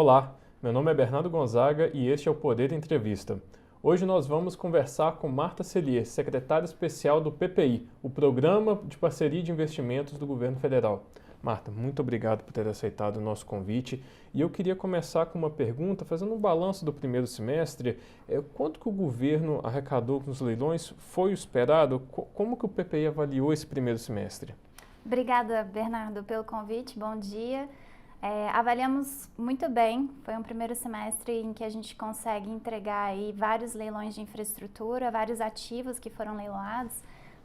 Olá, meu nome é Bernardo Gonzaga e este é o Poder Entrevista. Hoje nós vamos conversar com Marta Celier, secretária especial do PPI, o Programa de Parceria de Investimentos do Governo Federal. Marta, muito obrigado por ter aceitado o nosso convite. E eu queria começar com uma pergunta, fazendo um balanço do primeiro semestre. Quanto que o governo arrecadou com os leilões? Foi o esperado? Como que o PPI avaliou esse primeiro semestre? Obrigada, Bernardo, pelo convite. Bom dia. Avaliamos muito bem. Foi um primeiro semestre em que a gente consegue entregar aí vários leilões de infraestrutura, vários ativos que foram leiloados.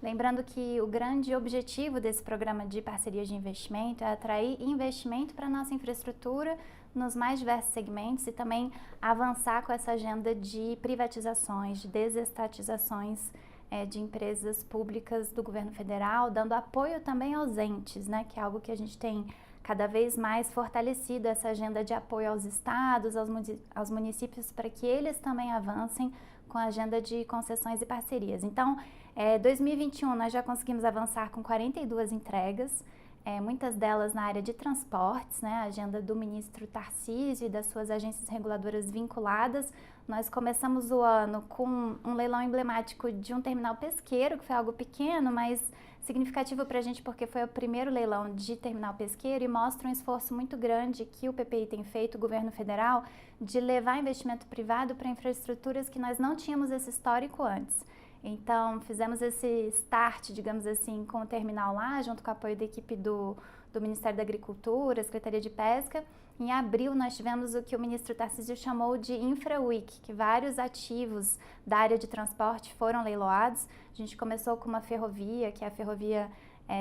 Lembrando que o grande objetivo desse programa de parceria de investimento é atrair investimento para a nossa infraestrutura nos mais diversos segmentos e também avançar com essa agenda de privatizações, de desestatizações de empresas públicas do governo federal, dando apoio também aos entes, né, que é algo que a gente tem cada vez mais fortalecido, essa agenda de apoio aos estados, aos municípios, para que eles também avancem com a agenda de concessões e parcerias. Então, 2021 nós já conseguimos avançar com 42 entregas, muitas delas na área de transportes, né, a agenda do ministro Tarcísio e das suas agências reguladoras vinculadas. Nós começamos o ano com um leilão emblemático de um terminal pesqueiro, que foi algo pequeno, mas significativo para a gente porque foi o primeiro leilão de terminal pesqueiro e mostra um esforço muito grande que o PPI tem feito, o governo federal, de levar investimento privado para infraestruturas que nós não tínhamos esse histórico antes. Então, fizemos esse start, digamos assim, com o terminal lá, junto com o apoio da equipe do Ministério da Agricultura, Secretaria de Pesca. Em abril, nós tivemos o que o ministro Tarcísio chamou de Infra Week, que vários ativos da área de transporte foram leiloados. A gente começou com uma ferrovia, que é a Ferrovia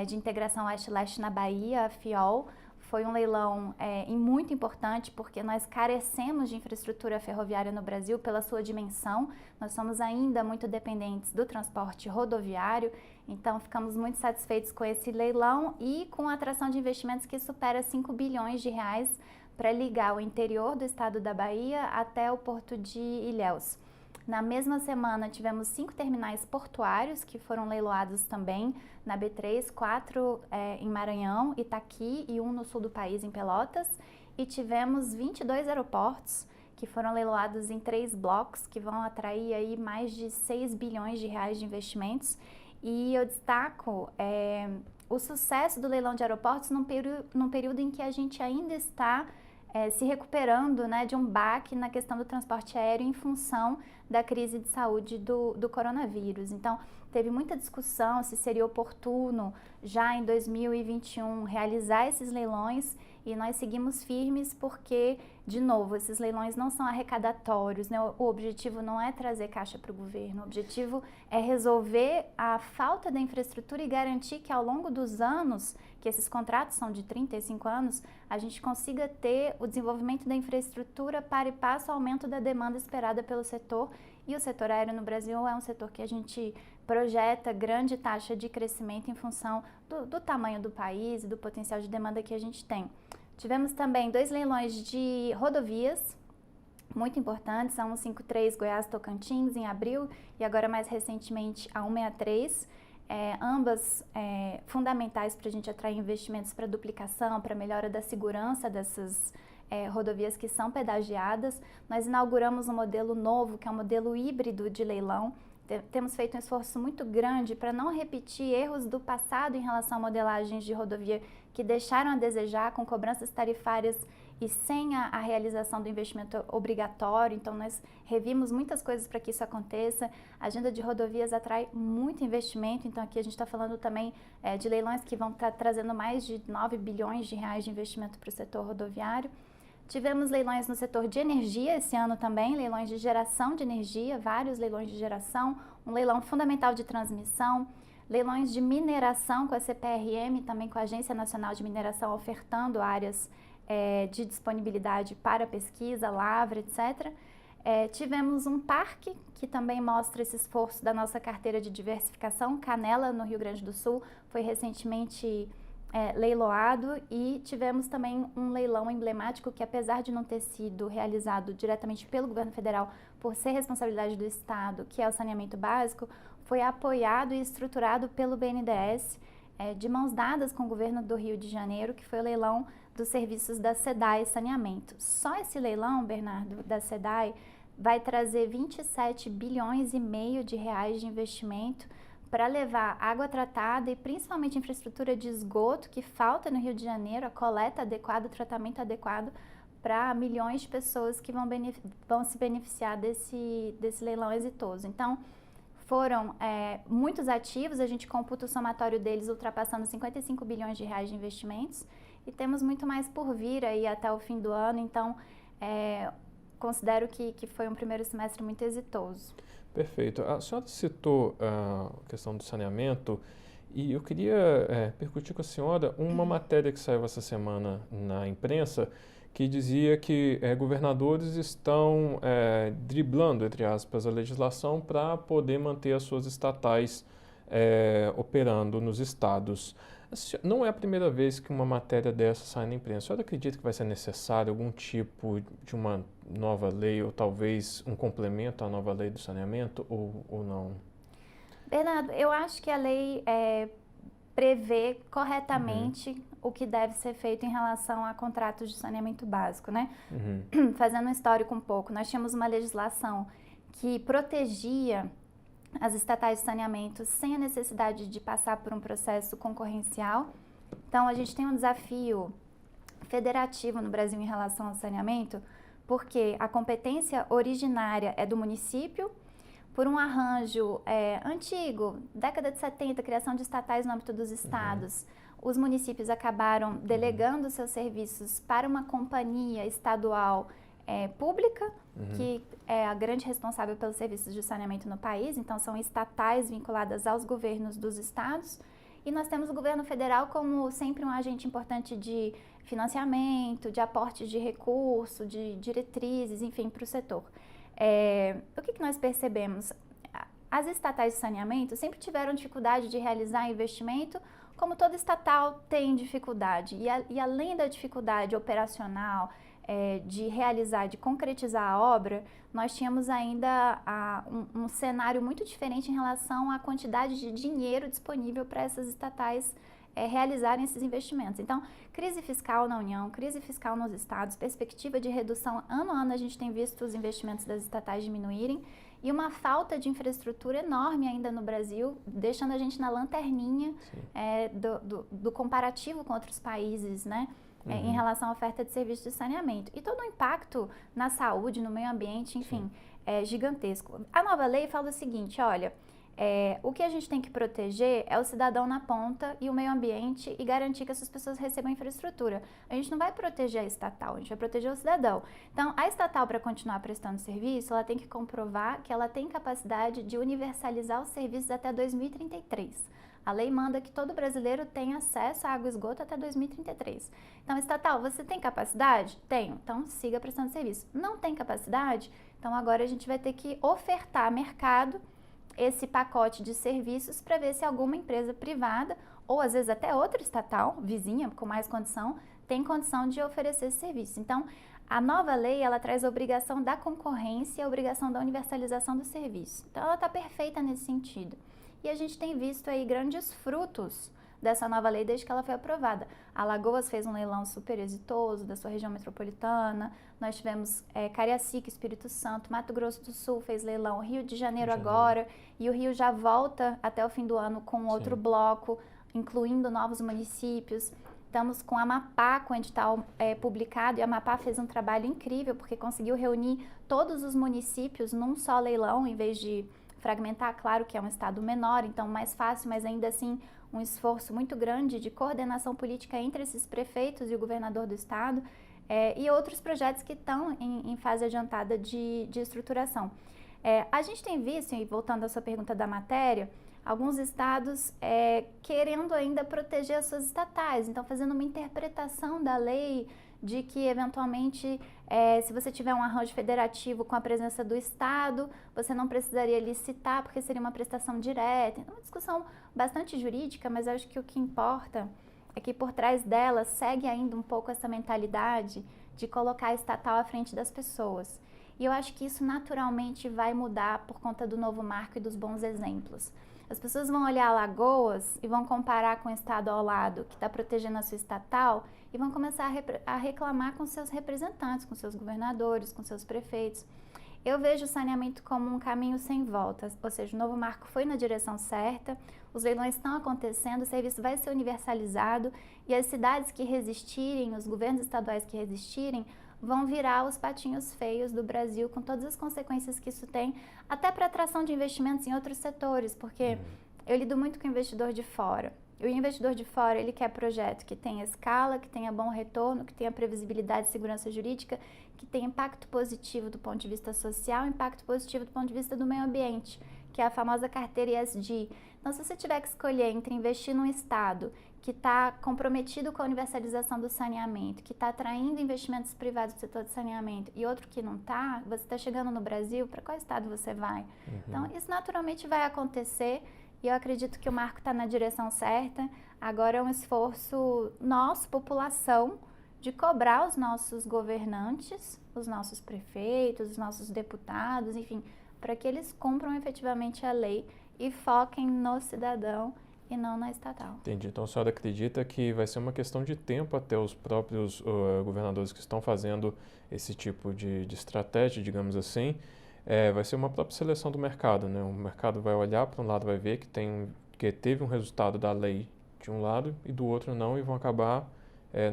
de Integração Oeste-Leste na Bahia, a FIOL. Foi um leilão muito importante porque nós carecemos de infraestrutura ferroviária no Brasil pela sua dimensão. Nós somos ainda muito dependentes do transporte rodoviário, então ficamos muito satisfeitos com esse leilão e com a atração de investimentos que supera 5 bilhões de reais para ligar o interior do estado da Bahia até o porto de Ilhéus. Na mesma semana, tivemos 5 terminais portuários que foram leiloados também na B3, 4 em Maranhão, Itaqui e 1 no sul do país, em Pelotas. E tivemos 22 aeroportos que foram leiloados em 3 blocos, que vão atrair aí mais de 6 bilhões de reais de investimentos. E eu destaco o sucesso do leilão de aeroportos num período em que a gente ainda está se recuperando, né, de um baque na questão do transporte aéreo em função da crise de saúde do coronavírus. Então, teve muita discussão se seria oportuno já em 2021 realizar esses leilões e nós seguimos firmes porque, de novo, esses leilões não são arrecadatórios, né? O objetivo não é trazer caixa para o governo, o objetivo é resolver a falta da infraestrutura e garantir que ao longo dos anos, que esses contratos são de 35 anos, a gente consiga ter o desenvolvimento da infraestrutura para e passo ao aumento da demanda esperada pelo setor. E o setor aéreo no Brasil é um setor que a gente projeta grande taxa de crescimento em função do tamanho do país e do potencial de demanda que a gente tem. Tivemos também 2 leilões de rodovias muito importantes, a 153 Goiás-Tocantins em abril e agora mais recentemente a 163. Ambas fundamentais para a gente atrair investimentos para duplicação, para melhora da segurança dessas rodovias que são pedagiadas. Nós inauguramos um modelo novo, que é um modelo híbrido de leilão. Temos feito um esforço muito grande para não repetir erros do passado em relação a modelagens de rodovia que deixaram a desejar, com cobranças tarifárias e sem a realização do investimento obrigatório. Então, nós revimos muitas coisas para que isso aconteça. A agenda de rodovias atrai muito investimento, então aqui a gente está falando também de leilões que vão estar trazendo mais de 9 bilhões de reais de investimento para o setor rodoviário. Tivemos leilões no setor de energia esse ano também, leilões de geração de energia, vários leilões de geração, um leilão fundamental de transmissão, leilões de mineração com a CPRM, também com a Agência Nacional de Mineração, ofertando áreas de disponibilidade para pesquisa, lavra, etc. Tivemos um parque que também mostra esse esforço da nossa carteira de diversificação, Canela, no Rio Grande do Sul, foi recentemente leiloado, e tivemos também um leilão emblemático que, apesar de não ter sido realizado diretamente pelo governo federal, por ser responsabilidade do Estado, que é o saneamento básico, foi apoiado e estruturado pelo BNDES, de mãos dadas com o governo do Rio de Janeiro, que foi o leilão dos serviços da SEDAI Saneamento. Só esse leilão, Bernardo, da SEDAI, vai trazer 27 bilhões e meio de reais de investimento para levar água tratada e principalmente infraestrutura de esgoto que falta no Rio de Janeiro, a coleta adequada, o tratamento adequado para milhões de pessoas que vão se beneficiar desse leilão exitoso. Então, foram muitos ativos, a gente computa o somatório deles ultrapassando 55 bilhões de reais de investimentos e temos muito mais por vir aí até o fim do ano, então considero que foi um primeiro semestre muito exitoso. Perfeito. A senhora citou a questão do saneamento e eu queria percutir com a senhora uma matéria que saiu essa semana na imprensa que dizia que governadores estão driblando, entre aspas, a legislação para poder manter as suas estatais operando nos estados. Não é a primeira vez que uma matéria dessa sai na imprensa. A senhora acredita que vai ser necessário algum tipo de uma nova lei ou talvez um complemento à nova lei do saneamento ou não? Bernardo, eu acho que a lei prevê corretamente o que deve ser feito em relação a contratos de saneamento básico, né? Fazendo um histórico um pouco, nós tínhamos uma legislação que protegia as estatais de saneamento sem a necessidade de passar por um processo concorrencial. Então, a gente tem um desafio federativo no Brasil em relação ao saneamento, porque a competência originária é do município, por um arranjo antigo, década de 70, criação de estatais no âmbito dos estados. Os municípios acabaram delegando seus serviços para uma companhia estadual pública, que é a grande responsável pelos serviços de saneamento no país, então são estatais vinculadas aos governos dos estados, e nós temos o governo federal como sempre um agente importante de financiamento, de aportes de recurso, de diretrizes, enfim, para o setor. O que nós percebemos? As estatais de saneamento sempre tiveram dificuldade de realizar investimento, como toda estatal tem dificuldade, e além da dificuldade operacional, de realizar, de concretizar a obra, nós tínhamos ainda um cenário muito diferente em relação à quantidade de dinheiro disponível para essas estatais realizarem esses investimentos. Então, crise fiscal na União, crise fiscal nos estados, perspectiva de redução ano a ano, a gente tem visto os investimentos das estatais diminuírem e uma falta de infraestrutura enorme ainda no Brasil, deixando a gente na lanterninha do comparativo com outros países, né? Em relação à oferta de serviços de saneamento. E todo o impacto na saúde, no meio ambiente, enfim, é gigantesco. A nova lei fala o seguinte, olha, o que a gente tem que proteger é o cidadão na ponta e o meio ambiente e garantir que essas pessoas recebam infraestrutura. A gente não vai proteger a estatal, a gente vai proteger o cidadão. Então, a estatal, para continuar prestando serviço, ela tem que comprovar que ela tem capacidade de universalizar os serviços até 2033. A lei manda que todo brasileiro tenha acesso à água e esgoto até 2033. Então, estatal, você tem capacidade? Tenho. Então, siga prestando serviço. Não tem capacidade? Então, agora a gente vai ter que ofertar ao mercado esse pacote de serviços para ver se alguma empresa privada, ou às vezes até outra estatal, vizinha, com mais condição, tem condição de oferecer esse serviço. Então, a nova lei, ela traz a obrigação da concorrência e a obrigação da universalização do serviço. Então, ela está perfeita nesse sentido. E a gente tem visto aí grandes frutos dessa nova lei desde que ela foi aprovada. Alagoas fez um leilão super exitoso da sua região metropolitana, nós tivemos Cariacica, Espírito Santo, Mato Grosso do Sul fez leilão, Rio de Janeiro agora, e o Rio já volta até o fim do ano com outro bloco, incluindo novos municípios. Estamos com a Amapá, com o edital publicado, e a Amapá fez um trabalho incrível, porque conseguiu reunir todos os municípios num só leilão, em vez de fragmentar. Claro que é um estado menor, então mais fácil, mas ainda assim um esforço muito grande de coordenação política entre esses prefeitos e o governador do estado, e outros projetos que estão em fase adiantada de estruturação. A gente tem visto, e voltando à sua pergunta da matéria, alguns estados querendo ainda proteger as suas estatais, então fazendo uma interpretação da lei de que, eventualmente, se você tiver um arranjo federativo com a presença do Estado, você não precisaria licitar, porque seria uma prestação direta. Então, é uma discussão bastante jurídica, mas eu acho que o que importa é que por trás dela segue ainda um pouco essa mentalidade de colocar a estatal à frente das pessoas. E eu acho que isso naturalmente vai mudar por conta do novo marco e dos bons exemplos. As pessoas vão olhar Alagoas e vão comparar com o estado ao lado, que está protegendo a sua estatal, e vão começar a reclamar com seus representantes, com seus governadores, com seus prefeitos. Eu vejo o saneamento como um caminho sem volta, ou seja, o novo marco foi na direção certa, os leilões estão acontecendo, o serviço vai ser universalizado e as cidades que resistirem, os governos estaduais que resistirem, vão virar os patinhos feios do Brasil, com todas as consequências que isso tem, até para atração de investimentos em outros setores, porque eu lido muito com o investidor de fora. E o investidor de fora, ele quer projeto que tenha escala, que tenha bom retorno, que tenha previsibilidade e segurança jurídica, que tenha impacto positivo do ponto de vista social, impacto positivo do ponto de vista do meio ambiente, que é a famosa carteira ESG. Então, se você tiver que escolher entre investir num estado que está comprometido com a universalização do saneamento, que está atraindo investimentos privados do setor de saneamento, e outro que não está, você está chegando no Brasil, para qual estado você vai? Então, isso naturalmente vai acontecer. E eu acredito que o marco está na direção certa. Agora é um esforço nosso, população, de cobrar os nossos governantes, os nossos prefeitos, os nossos deputados, enfim, para que eles cumpram efetivamente a lei e foquem no cidadão e não na estatal. Entendi. Então a senhora acredita que vai ser uma questão de tempo até os próprios governadores que estão fazendo esse tipo de estratégia, digamos assim, vai ser uma própria seleção do mercado, né? O mercado vai olhar para um lado, vai ver que teve um resultado da lei de um lado e do outro não, e vão acabar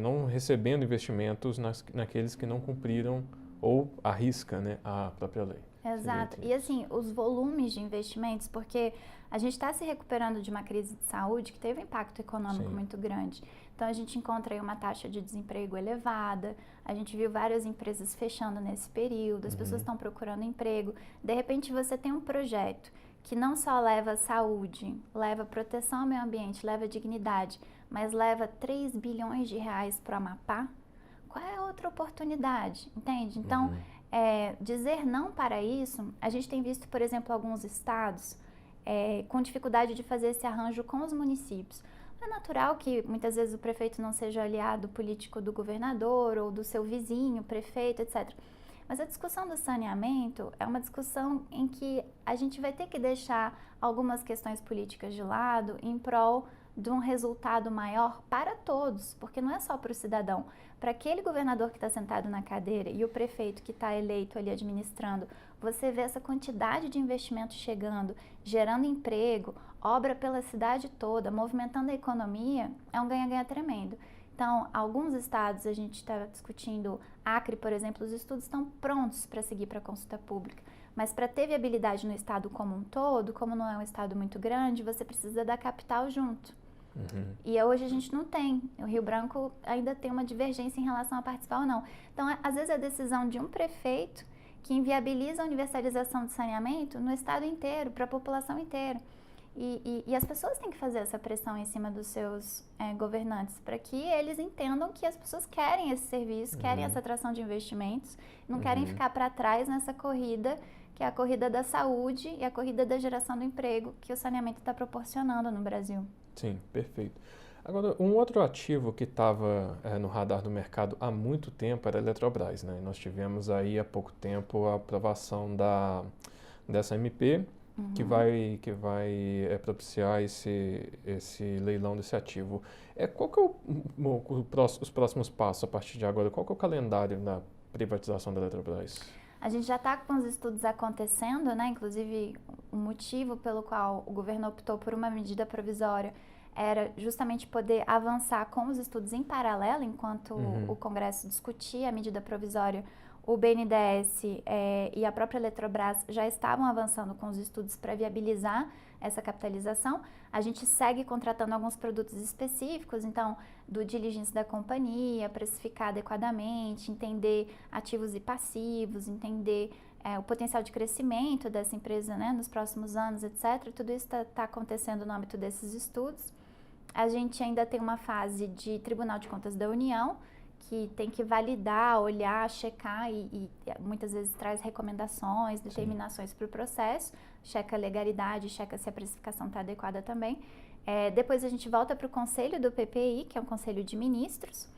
não recebendo investimentos naqueles que não cumpriram ou arrisca, né, a própria lei. Exato. E assim, os volumes de investimentos, porque a gente está se recuperando de uma crise de saúde que teve um impacto econômico muito grande. Então, a gente encontra aí uma taxa de desemprego elevada, a gente viu várias empresas fechando nesse período, as pessoas estão procurando emprego. De repente, você tem um projeto que não só leva saúde, leva proteção ao meio ambiente, leva dignidade, mas leva 3 bilhões de reais para o Amapá. Qual é a outra oportunidade? Entende? Então, dizer não para isso, a gente tem visto, por exemplo, alguns estados com dificuldade de fazer esse arranjo com os municípios. É natural que muitas vezes o prefeito não seja aliado político do governador ou do seu vizinho, prefeito, etc. Mas a discussão do saneamento é uma discussão em que a gente vai ter que deixar algumas questões políticas de lado em prol de um resultado maior para todos, porque não é só para o cidadão. Para aquele governador que está sentado na cadeira e o prefeito que está eleito ali administrando, você vê essa quantidade de investimento chegando, gerando emprego, obra pela cidade toda, movimentando a economia, é um ganha-ganha tremendo. Então, alguns estados, a gente está discutindo, Acre, por exemplo, os estudos estão prontos para seguir para a consulta pública. Mas para ter viabilidade no estado como um todo, como não é um estado muito grande, você precisa da capital junto. E hoje a gente não tem. O Rio Branco ainda tem uma divergência em relação a participar ou não. Então, às vezes, a decisão de um prefeito que inviabiliza a universalização do saneamento no estado inteiro, para a população inteira. E as pessoas têm que fazer essa pressão em cima dos seus governantes, para que eles entendam que as pessoas querem esse serviço, querem essa atração de investimentos, não querem ficar para trás nessa corrida, que é a corrida da saúde e a corrida da geração do emprego que o saneamento está proporcionando no Brasil. Sim, perfeito. Agora, um outro ativo que estava no radar do mercado há muito tempo era a Eletrobras, né? Nós tivemos aí há pouco tempo a aprovação dessa MP, que vai propiciar esse leilão desse ativo. Qual que é os próximos passos a partir de agora? Qual que é o calendário na privatização da Eletrobras? A gente já está com os estudos acontecendo, né? Inclusive, o motivo pelo qual o governo optou por uma medida provisória era justamente poder avançar com os estudos em paralelo, enquanto o Congresso discutia a medida provisória. O BNDES e a própria Eletrobras já estavam avançando com os estudos para viabilizar essa capitalização. A gente segue contratando alguns produtos específicos, então, do diligence da companhia, precificar adequadamente, entender ativos e passivos, entender o potencial de crescimento dessa empresa, né, nos próximos anos, etc. Tudo isso está acontecendo no âmbito desses estudos. A gente ainda tem uma fase de Tribunal de Contas da União, que tem que validar, olhar, checar e muitas vezes traz recomendações, determinações para o processo, checa a legalidade, checa se a precificação está adequada também. Depois a gente volta para o conselho do PPI, que é um conselho de ministros,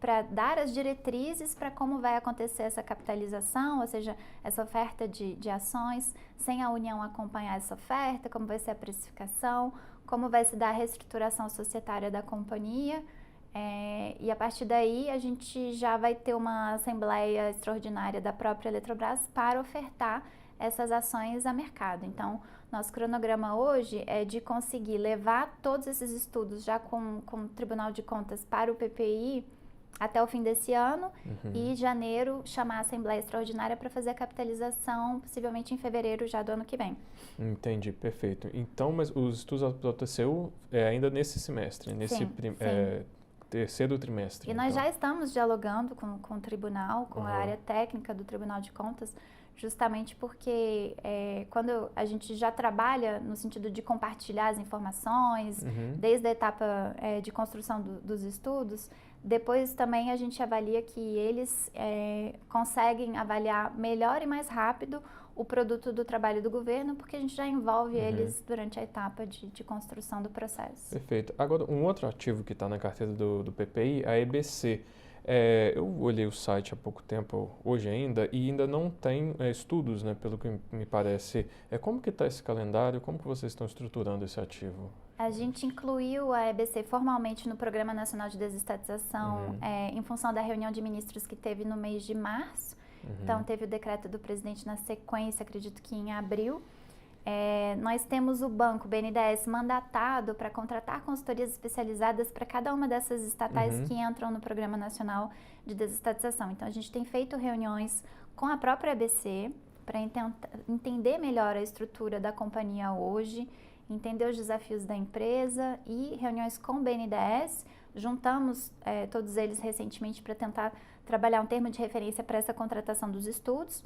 para dar as diretrizes para como vai acontecer essa capitalização, ou seja, essa oferta de ações, sem a União acompanhar essa oferta, como vai ser a precificação, como vai se dar a reestruturação societária da companhia. E a partir daí a gente já vai ter uma assembleia extraordinária da própria Eletrobras para ofertar essas ações a mercado. Então, nosso cronograma hoje é de conseguir levar todos esses estudos já com o Tribunal de Contas para o PPI até o fim desse ano e em janeiro chamar a Assembleia Extraordinária para fazer a capitalização, possivelmente em fevereiro já do ano que vem. Entendi, perfeito. Então, mas os estudos do TCU ainda nesse semestre, Sim. Terceiro trimestre. E nós já estamos dialogando com o tribunal, com a área técnica do Tribunal de Contas, justamente porque quando a gente já trabalha no sentido de compartilhar as informações, desde a etapa de construção dos estudos, depois também a gente avalia que eles conseguem avaliar melhor e mais rápido o produto do trabalho do governo, porque a gente já envolve eles durante a etapa de construção do processo. Perfeito. Agora, um outro ativo que está na carteira do PPI, a EBC. Eu olhei o site há pouco tempo, hoje ainda, e ainda não tem estudos, né, pelo que me parece. Como que está esse calendário? Como que vocês estão estruturando esse ativo? A gente incluiu a EBC formalmente no Programa Nacional de Desestatização em função da reunião de ministros que teve no mês de março. Então, teve o decreto do presidente na sequência, acredito que em abril. Nós temos o banco BNDES mandatado para contratar consultorias especializadas para cada uma dessas estatais que entram no Programa Nacional de Desestatização. Então, a gente tem feito reuniões com a própria EBC para entender melhor a estrutura da companhia hoje, entender os desafios da empresa e reuniões com o BNDES. Juntamos todos eles recentemente para tentar trabalhar um termo de referência para essa contratação dos estudos.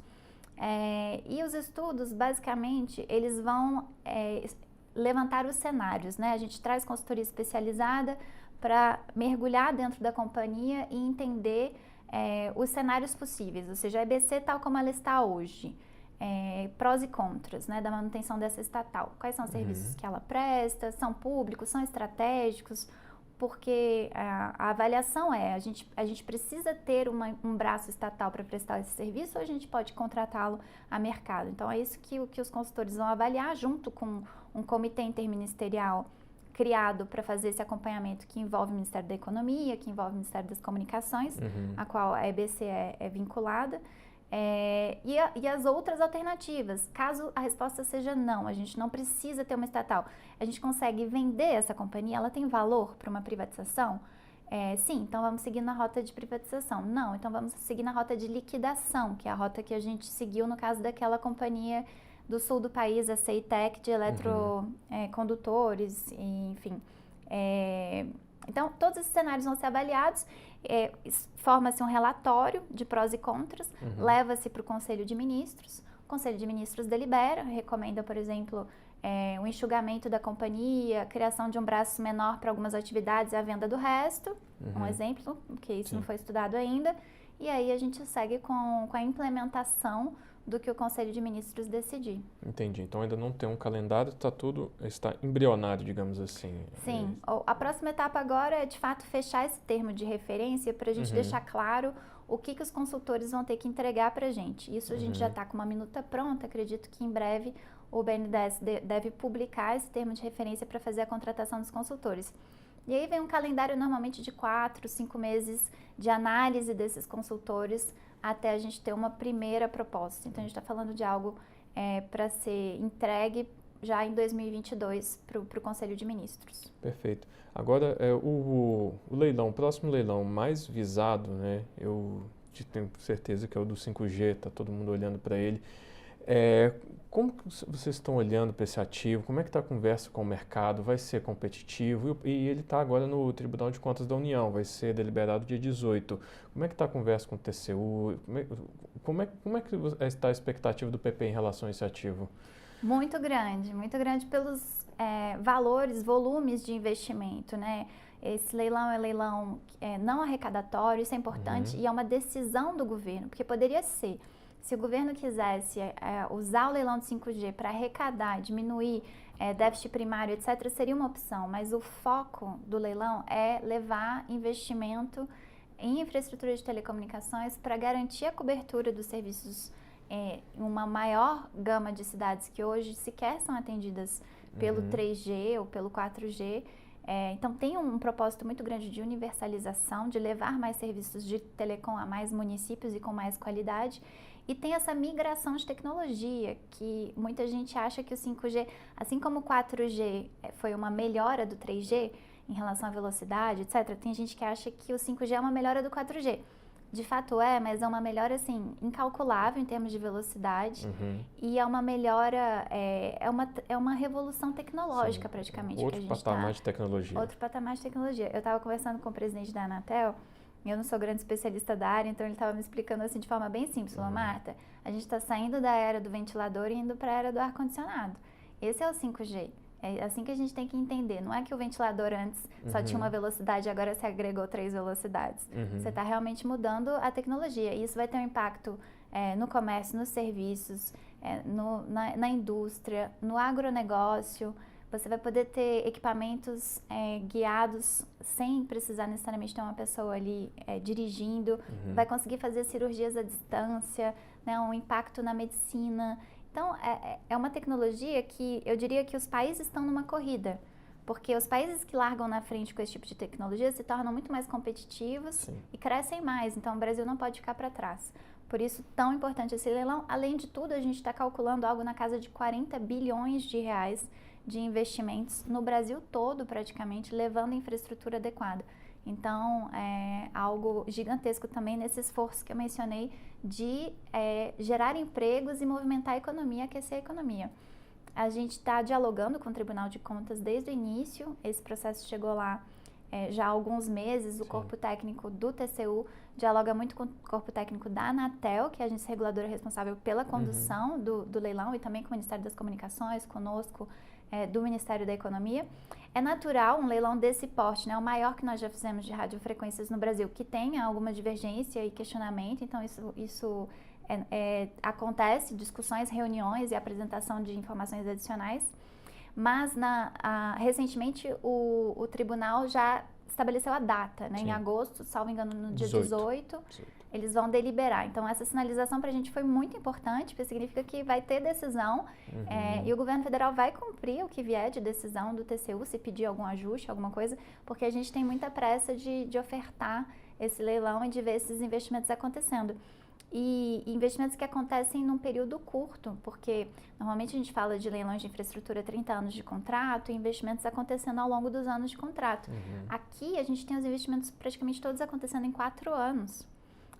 E os estudos, basicamente, eles vão levantar os cenários, né? A gente traz consultoria especializada para mergulhar dentro da companhia e entender os cenários possíveis, ou seja, a EBC tal como ela está hoje. Prós e contras, né, da manutenção dessa estatal. Quais são os serviços que ela presta? São públicos? São estratégicos? Porque a avaliação a gente precisa ter um braço estatal para prestar esse serviço ou a gente pode contratá-lo a mercado? Então, é isso que os consultores vão avaliar junto com um comitê interministerial criado para fazer esse acompanhamento que envolve o Ministério da Economia, que envolve o Ministério das Comunicações, a qual a EBC é vinculada. E as outras alternativas, caso a resposta seja não, a gente não precisa ter uma estatal, a gente consegue vender essa companhia, ela tem valor para uma privatização? Sim, então vamos seguir na rota de privatização. Não, então vamos seguir na rota de liquidação, que é a rota que a gente seguiu no caso daquela companhia do sul do país, a CEITEC, de eletrocondutores, enfim. Então, todos esses cenários vão ser avaliados, forma-se um relatório de prós e contras, leva-se para o Conselho de Ministros, o Conselho de Ministros delibera, recomenda, por exemplo, o enxugamento da companhia, a criação de um braço menor para algumas atividades e a venda do resto, um exemplo, porque isso não foi estudado ainda, e aí a gente segue com a implementação do que o Conselho de Ministros decidir. Entendi. Então ainda não tem um calendário, está embrionário, digamos assim. Sim. A próxima etapa agora é, de fato, fechar esse termo de referência para a gente deixar claro o que os consultores vão ter que entregar para a gente. Isso a gente já está com uma minuta pronta, acredito que em breve o BNDES deve publicar esse termo de referência para fazer a contratação dos consultores. E aí vem um calendário normalmente de 4, 5 meses de análise desses consultores até a gente ter uma primeira proposta. Então, a gente está falando de algo para ser entregue já em 2022 para o Conselho de Ministros. Perfeito. Agora, o próximo leilão mais visado, né? Eu tenho certeza que é o do 5G, está todo mundo olhando para ele. Como que vocês estão olhando para esse ativo? Como é que está a conversa com o mercado? Vai ser competitivo? E ele está agora no Tribunal de Contas da União, vai ser deliberado dia 18. Como é que está a conversa com o TCU? Como é que está a expectativa do PP em relação a esse ativo? Muito grande pelos valores, volumes de investimento, né? Esse leilão é leilão não arrecadatório, isso é importante, e é uma decisão do governo, porque poderia ser. Se o governo quisesse usar o leilão de 5G para arrecadar, diminuir déficit primário, etc., seria uma opção, mas o foco do leilão é levar investimento em infraestrutura de telecomunicações para garantir a cobertura dos serviços em uma maior gama de cidades que hoje sequer são atendidas pelo 3G ou pelo 4G. Então tem um propósito muito grande de universalização, de levar mais serviços de telecom a mais municípios e com mais qualidade. E tem essa migração de tecnologia, que muita gente acha que o 5G, assim como o 4G foi uma melhora do 3G em relação à velocidade, etc., tem gente que acha que o 5G é uma melhora do 4G. De fato mas é uma melhora, assim, incalculável em termos de velocidade e é uma melhora, é uma revolução tecnológica, praticamente. Outro patamar de tecnologia. Outro patamar de tecnologia. Eu estava conversando com o presidente da Anatel. Eu não sou grande especialista da área, então ele estava me explicando assim de forma bem simples. Falou, Marta, a gente está saindo da era do ventilador e indo para a era do ar-condicionado. Esse é o 5G. É assim que a gente tem que entender. Não é que o ventilador antes só tinha uma velocidade e agora se agregou 3 velocidades. Você está realmente mudando a tecnologia. E isso vai ter um impacto no comércio, nos serviços, na indústria, no agronegócio. Você vai poder ter equipamentos guiados sem precisar necessariamente ter uma pessoa ali dirigindo. Vai conseguir fazer cirurgias à distância, né, um impacto na medicina. Então, é uma tecnologia que eu diria que os países estão numa corrida. Porque os países que largam na frente com esse tipo de tecnologia se tornam muito mais competitivos e crescem mais. Então, o Brasil não pode ficar para trás. Por isso, tão importante esse leilão. Além de tudo, a gente está calculando algo na casa de 40 bilhões de reais de investimentos no Brasil todo, praticamente, levando infraestrutura adequada. Então, é algo gigantesco também nesse esforço que eu mencionei de gerar empregos e movimentar a economia, aquecer a economia. A gente está dialogando com o Tribunal de Contas desde o início, esse processo chegou lá já há alguns meses. O corpo técnico do TCU dialoga muito com o corpo técnico da Anatel, que é a agência reguladora responsável pela condução do leilão, e também com o Ministério das Comunicações, conosco, do Ministério da Economia. É natural um leilão desse porte, né, o maior que nós já fizemos de radiofrequências no Brasil, que tenha alguma divergência e questionamento. Então isso acontece, discussões, reuniões e apresentação de informações adicionais. Mas recentemente o tribunal já estabeleceu a data, né? Em agosto, salvo engano, no dia 18, eles vão deliberar. Então, essa sinalização para a gente foi muito importante, porque significa que vai ter decisão e o governo federal vai cumprir o que vier de decisão do TCU, se pedir algum ajuste, alguma coisa, porque a gente tem muita pressa de ofertar esse leilão e de ver esses investimentos acontecendo. E investimentos que acontecem num período curto, porque normalmente a gente fala de leilões de infraestrutura 30 anos de contrato e investimentos acontecendo ao longo dos anos de contrato. Aqui a gente tem os investimentos praticamente todos acontecendo em 4 anos.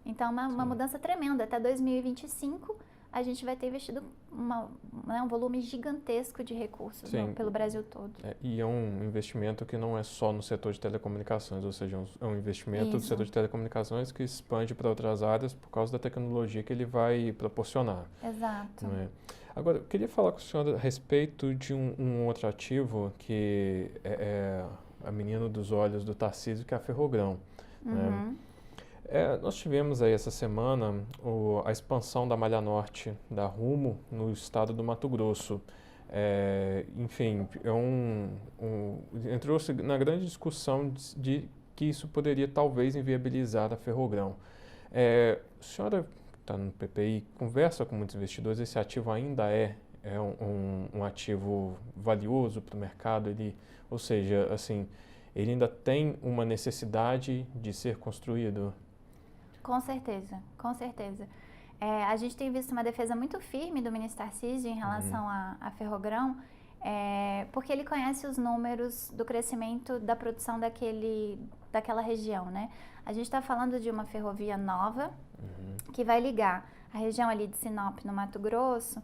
Então, uma mudança tremenda. Até 2025 a gente vai ter investido um volume gigantesco de recursos pelo Brasil todo. E é um investimento que não é só no setor de telecomunicações, ou seja, é um investimento do setor de telecomunicações que expande para outras áreas por causa da tecnologia que ele vai proporcionar. Exato. Agora, eu queria falar com a senhora a respeito de um outro ativo que é a menina dos olhos do Tarcísio, que é a Ferrogrão. Né? Nós tivemos aí essa semana a expansão da Malha Norte da Rumo no estado do Mato Grosso. Enfim, entrou-se na grande discussão de que isso poderia talvez inviabilizar a Ferrogrão. A senhora está no PPI, conversa com muitos investidores, esse ativo ainda é um ativo valioso para o mercado, ou seja, assim, ele ainda tem uma necessidade de ser construído? Com certeza, com certeza. A gente tem visto uma defesa muito firme do ministro Tarcísio em relação à Ferrogrão, porque ele conhece os números do crescimento da produção daquela região, né? A gente está falando de uma ferrovia nova que vai ligar a região ali de Sinop, no Mato Grosso,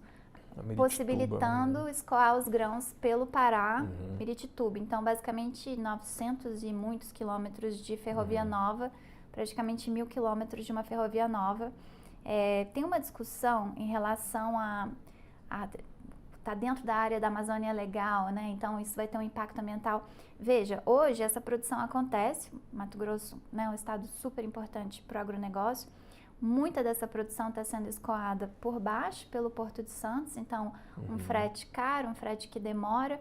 possibilitando escoar os grãos pelo Pará, Miritituba. Então, basicamente, 900 e muitos quilômetros de ferrovia nova, praticamente 1.000 quilômetros de uma ferrovia nova. Tem uma discussão em relação tá dentro da área da Amazônia Legal, né? Então isso vai ter um impacto ambiental. Veja, hoje essa produção acontece, Mato Grosso, né, um estado super importante para o agronegócio. Muita dessa produção está sendo escoada por baixo, pelo Porto de Santos, então um frete caro, um frete que demora.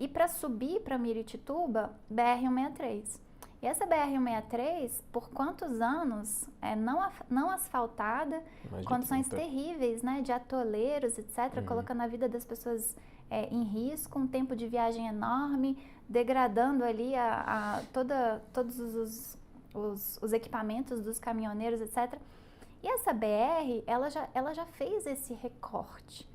E para subir para Miritituba, BR-163. E essa BR-163, por quantos anos, não asfaltada, condições terríveis, né, de atoleiros, etc., colocando a vida das pessoas em risco, um tempo de viagem enorme, degradando ali todos os equipamentos dos caminhoneiros, etc. E essa BR, ela já fez esse recorte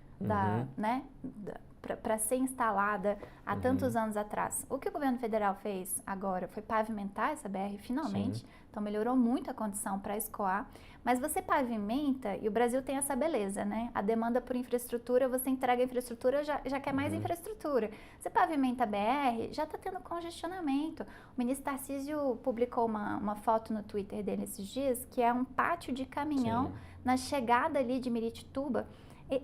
para ser instalada há tantos anos atrás. O que o governo federal fez agora foi pavimentar essa BR finalmente, sim. Então melhorou muito a condição para escoar, mas você pavimenta, e o Brasil tem essa beleza, né? A demanda por infraestrutura, você entrega a infraestrutura, já quer mais infraestrutura. Você pavimenta a BR, já está tendo congestionamento. O ministro Tarcísio publicou uma foto no Twitter dele esses dias, que é um pátio de caminhão, sim. Na chegada ali de Miritituba.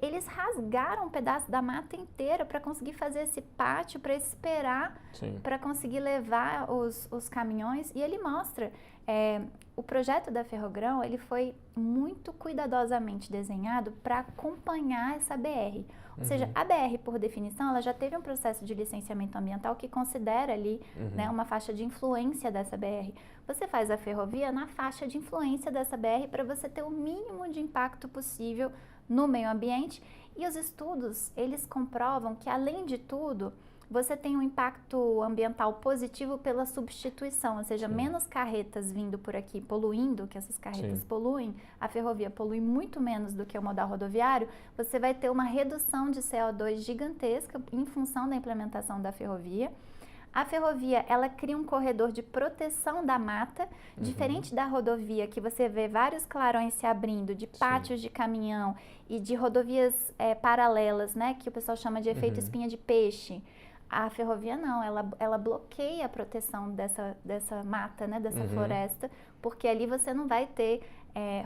Eles rasgaram um pedaço da mata inteira para conseguir fazer esse pátio, para esperar, para conseguir levar os caminhões. E ele mostra, o projeto da Ferrogrão, ele foi muito cuidadosamente desenhado para acompanhar essa BR. Ou seja, a BR, por definição, ela já teve um processo de licenciamento ambiental que considera ali uma faixa de influência dessa BR. Você faz a ferrovia na faixa de influência dessa BR para você ter o mínimo de impacto possível no meio ambiente, e os estudos, eles comprovam que, além de tudo, você tem um impacto ambiental positivo pela substituição, ou seja, menos carretas vindo por aqui poluindo, que essas carretas poluem, a ferrovia polui muito menos do que o modal rodoviário, você vai ter uma redução de CO2 gigantesca em função da implementação da ferrovia. A ferrovia, ela cria um corredor de proteção da mata, diferente da rodovia, que você vê vários clarões se abrindo, de pátios de caminhão e de rodovias paralelas, né, que o pessoal chama de efeito espinha de peixe. A ferrovia não, ela bloqueia a proteção dessa mata, né, dessa floresta, porque ali você não vai ter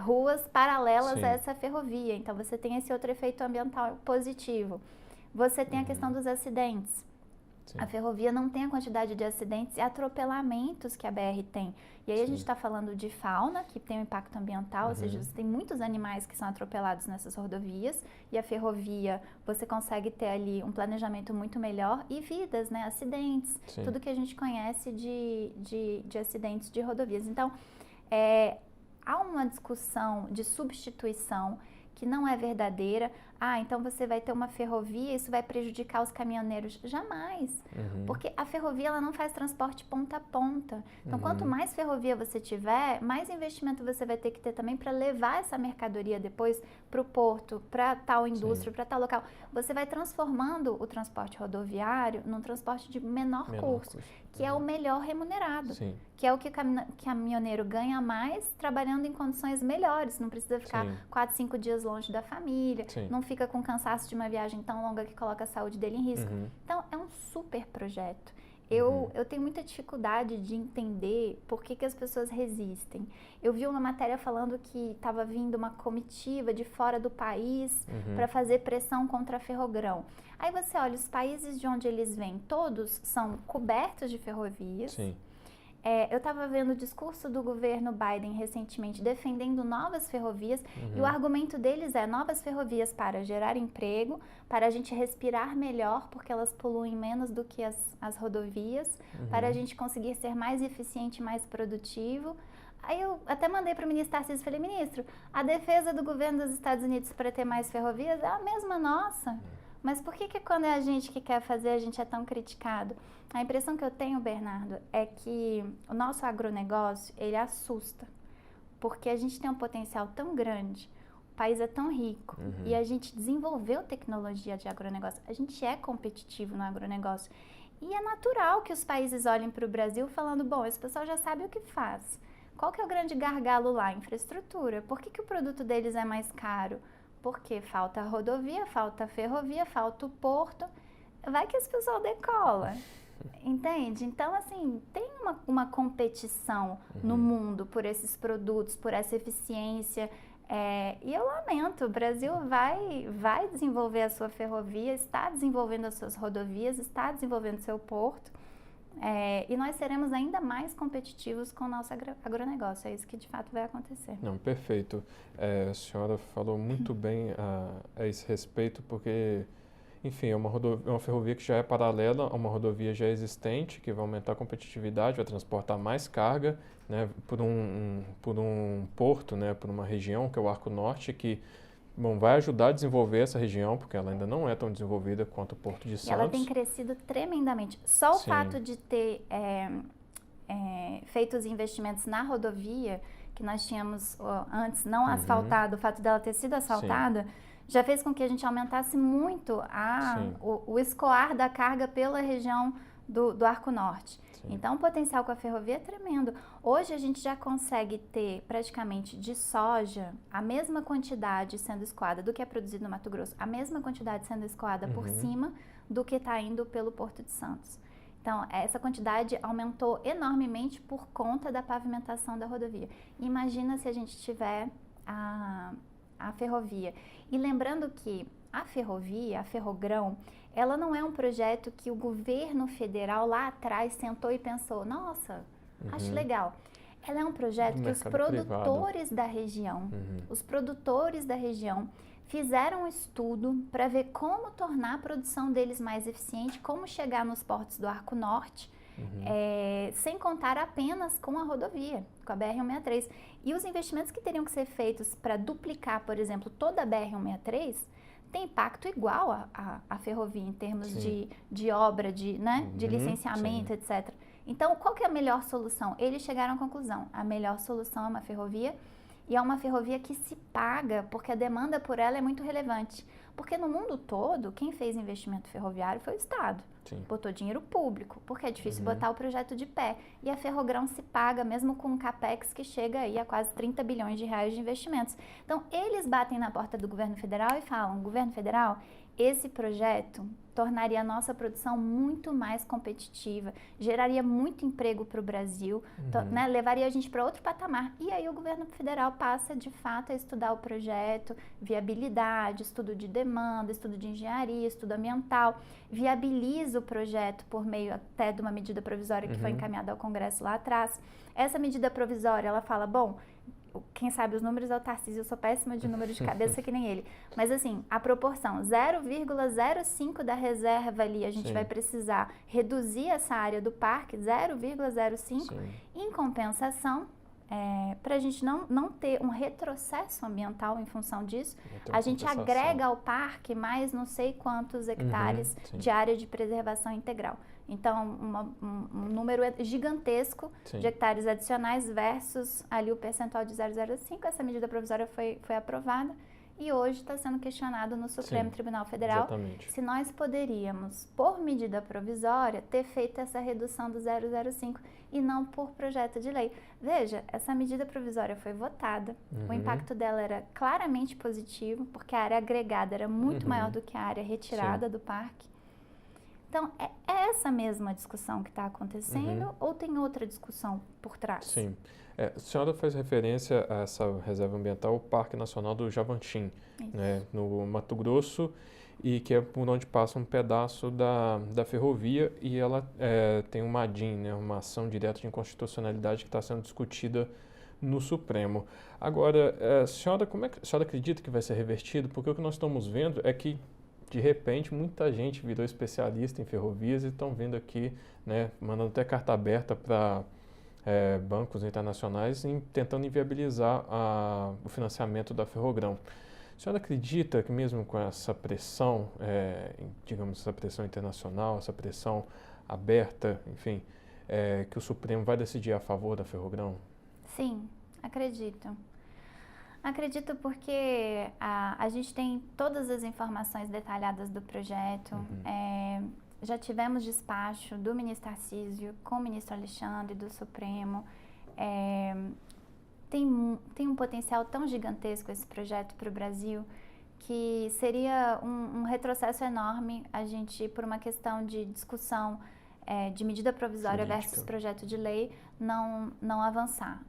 ruas paralelas a essa ferrovia. Então, você tem esse outro efeito ambiental positivo. Você tem a questão dos acidentes. Sim. A ferrovia não tem a quantidade de acidentes e atropelamentos que a BR tem. E aí a gente está falando de fauna, que tem um impacto ambiental, ou seja, você tem muitos animais que são atropelados nessas rodovias, e a ferrovia, você consegue ter ali um planejamento muito melhor, e vidas, né, acidentes, tudo que a gente conhece de acidentes de rodovias. Então, há uma discussão de substituição que não é verdadeira. Então você vai ter uma ferrovia, isso vai prejudicar os caminhoneiros. Jamais, porque a ferrovia, ela não faz transporte ponta a ponta. Então, quanto mais ferrovia você tiver, mais investimento você vai ter que ter também para levar essa mercadoria depois para o porto, para tal indústria, para tal local. Você vai transformando o transporte rodoviário num transporte de menor custo, que é o melhor remunerado, que é o que o caminhoneiro ganha mais trabalhando em condições melhores, não precisa ficar 4, 5 dias longe da família, não fica com cansaço de uma viagem tão longa que coloca a saúde dele em risco. Então, é um super projeto. Eu tenho muita dificuldade de entender por que as pessoas resistem. Eu vi uma matéria falando que estava vindo uma comitiva de fora do país para fazer pressão contra a Ferrogrão. Aí você olha, os países de onde eles vêm, todos são cobertos de ferrovias. Eu estava vendo o discurso do governo Biden recentemente defendendo novas ferrovias, e o argumento deles é novas ferrovias para gerar emprego, para a gente respirar melhor, porque elas poluem menos do que as rodovias, para a gente conseguir ser mais eficiente, mais produtivo. Aí eu até mandei para o ministro Tarcísio e falei, ministro, a defesa do governo dos Estados Unidos para ter mais ferrovias é a mesma nossa. Mas por que quando é a gente que quer fazer, a gente é tão criticado? A impressão que eu tenho, Bernardo, é que o nosso agronegócio, ele assusta. Porque a gente tem um potencial tão grande, o país é tão rico, e a gente desenvolveu tecnologia de agronegócio. A gente é competitivo no agronegócio. E é natural que os países olhem para o Brasil falando, bom, esse pessoal já sabe o que faz. Qual que é o grande gargalo lá? Infraestrutura. Por que o produto deles é mais caro? Porque falta rodovia, falta ferrovia, falta o porto. Vai que esse pessoal decola, entende? Então, assim, tem uma competição no mundo por esses produtos, por essa eficiência. E eu lamento, o Brasil vai desenvolver a sua ferrovia, está desenvolvendo as suas rodovias, está desenvolvendo o seu porto. e nós seremos ainda mais competitivos com o nosso agronegócio. É isso que de fato vai acontecer. Não, perfeito. A senhora falou muito bem a esse respeito, porque, enfim, é uma ferrovia que já é paralela a uma rodovia já existente, que vai aumentar a competitividade, vai transportar mais carga, né, por um porto, né, por uma região que é o Arco Norte, que vai ajudar a desenvolver essa região, porque ela ainda não é tão desenvolvida quanto o Porto de Santos. E ela tem crescido tremendamente. Só o fato de ter feito os investimentos na rodovia, que nós tínhamos antes não asfaltado, o fato dela ter sido asfaltada, já fez com que a gente aumentasse muito o escoar da carga pela região do Arco Norte. Então, o potencial com a ferrovia é tremendo. Hoje, a gente já consegue ter praticamente de soja a mesma quantidade sendo escoada do que é produzido no Mato Grosso, a mesma quantidade sendo escoada por cima do que está indo pelo Porto de Santos. Então, essa quantidade aumentou enormemente por conta da pavimentação da rodovia. Imagina se a gente tiver a ferrovia. E lembrando que a ferrovia, a Ferrogrão, ela não é um projeto que o governo federal lá atrás sentou e pensou, nossa, acho legal. Ela é um projeto que os produtores da região, fizeram um estudo para ver como tornar a produção deles mais eficiente, como chegar nos portos do Arco Norte, sem contar apenas com a rodovia, com a BR-163. E os investimentos que teriam que ser feitos para duplicar, por exemplo, toda a BR-163, tem impacto igual à ferrovia em termos de obra, de licenciamento, etc. Então, qual que é a melhor solução? Eles chegaram à conclusão, a melhor solução é uma ferrovia, e é uma ferrovia que se paga, porque a demanda por ela é muito relevante. Porque no mundo todo, quem fez investimento ferroviário foi o Estado. Botou dinheiro público, porque é difícil botar o projeto de pé. E a Ferrogrão se paga mesmo com um capex que chega aí a quase 30 bilhões de reais de investimentos. Então, eles batem na porta do governo federal e falam, governo federal, esse projeto tornaria a nossa produção muito mais competitiva, geraria muito emprego para o Brasil, levaria a gente para outro patamar. E aí o governo federal passa, de fato, a estudar o projeto, viabilidade, estudo de demanda, estudo de engenharia, estudo ambiental, viabiliza o projeto por meio até de uma medida provisória que foi encaminhada ao Congresso lá atrás. Essa medida provisória, ela fala, bom, quem sabe os números é o Tarcísio, eu sou péssima de números de cabeça que nem ele. Mas assim, a proporção 0,05 da reserva ali, a gente vai precisar reduzir essa área do parque, 0,05, em compensação, para a gente não ter um retrocesso ambial em função disso, a gente agrega ao parque mais não sei quantos hectares de área de preservação integral. Então, um número gigantesco de hectares adicionais versus ali o percentual de 0,05. Essa medida provisória foi aprovada e hoje está sendo questionado no Supremo Tribunal Federal se nós poderíamos, por medida provisória, ter feito essa redução do 0,05 e não por projeto de lei. Veja, essa medida provisória foi votada, o impacto dela era claramente positivo, porque a área agregada era muito maior do que a área retirada do parque. Então, é essa mesma discussão que está acontecendo ou tem outra discussão por trás? Sim. A senhora faz referência a essa reserva ambiental, o Parque Nacional do Javantim, né, no Mato Grosso, e que é por onde passa um pedaço da ferrovia, e ela tem uma ADIM, né, uma ação direta de inconstitucionalidade que está sendo discutida no Supremo. Agora, a senhora acredita que vai ser revertido? Porque o que nós estamos vendo é que de repente, muita gente virou especialista em ferrovias e estão vindo aqui, né, mandando até carta aberta para bancos internacionais tentando inviabilizar o financiamento da Ferrogrão. A senhora acredita que mesmo com essa pressão, digamos, essa pressão internacional, essa pressão aberta, enfim, que o Supremo vai decidir a favor da Ferrogrão? Sim, acredito. Acredito porque a gente tem todas as informações detalhadas do projeto. Já tivemos despacho do ministro Tarcísio com o ministro Alexandre, do Supremo. Tem um potencial tão gigantesco esse projeto para o Brasil que seria um retrocesso enorme a gente, por uma questão de discussão de medida provisória versus projeto de lei, não avançar.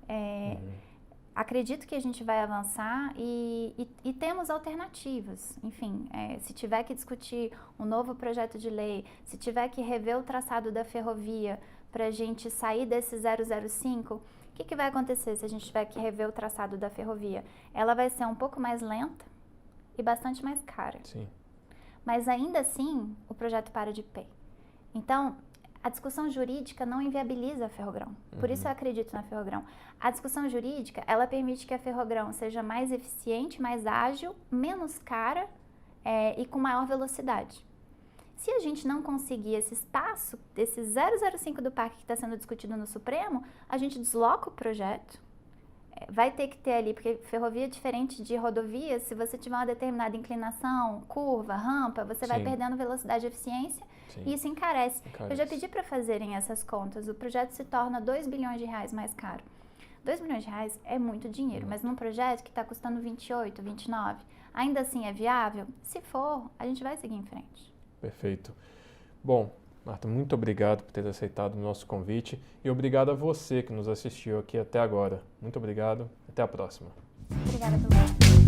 acredito que a gente vai avançar e temos alternativas. Enfim, se tiver que discutir um novo projeto de lei, se tiver que rever o traçado da ferrovia para a gente sair desse 005, o que vai acontecer se a gente tiver que rever o traçado da ferrovia? Ela vai ser um pouco mais lenta e bastante mais cara. Sim. Mas ainda assim, o projeto para de pé. Então, a discussão jurídica não inviabiliza a Ferrogrão. Por isso eu acredito na Ferrogrão. A discussão jurídica, ela permite que a Ferrogrão seja mais eficiente, mais ágil, menos cara e com maior velocidade. Se a gente não conseguir esse espaço, esse 005 do parque que está sendo discutido no Supremo, a gente desloca o projeto. Vai ter que ter ali, porque ferrovia é diferente de rodovia, se você tiver uma determinada inclinação, curva, rampa, você vai perdendo velocidade e eficiência. E isso encarece. Eu já pedi para fazerem essas contas, o projeto se torna R$2 bilhões mais caro. R$2 bilhões é muito dinheiro, mas num projeto que está custando 28, 29, ainda assim é viável? Se for, a gente vai seguir em frente. Perfeito. Bom, Marta, muito obrigado por ter aceitado o nosso convite e obrigado a você que nos assistiu aqui até agora. Muito obrigado, até a próxima. Obrigada pelo convite.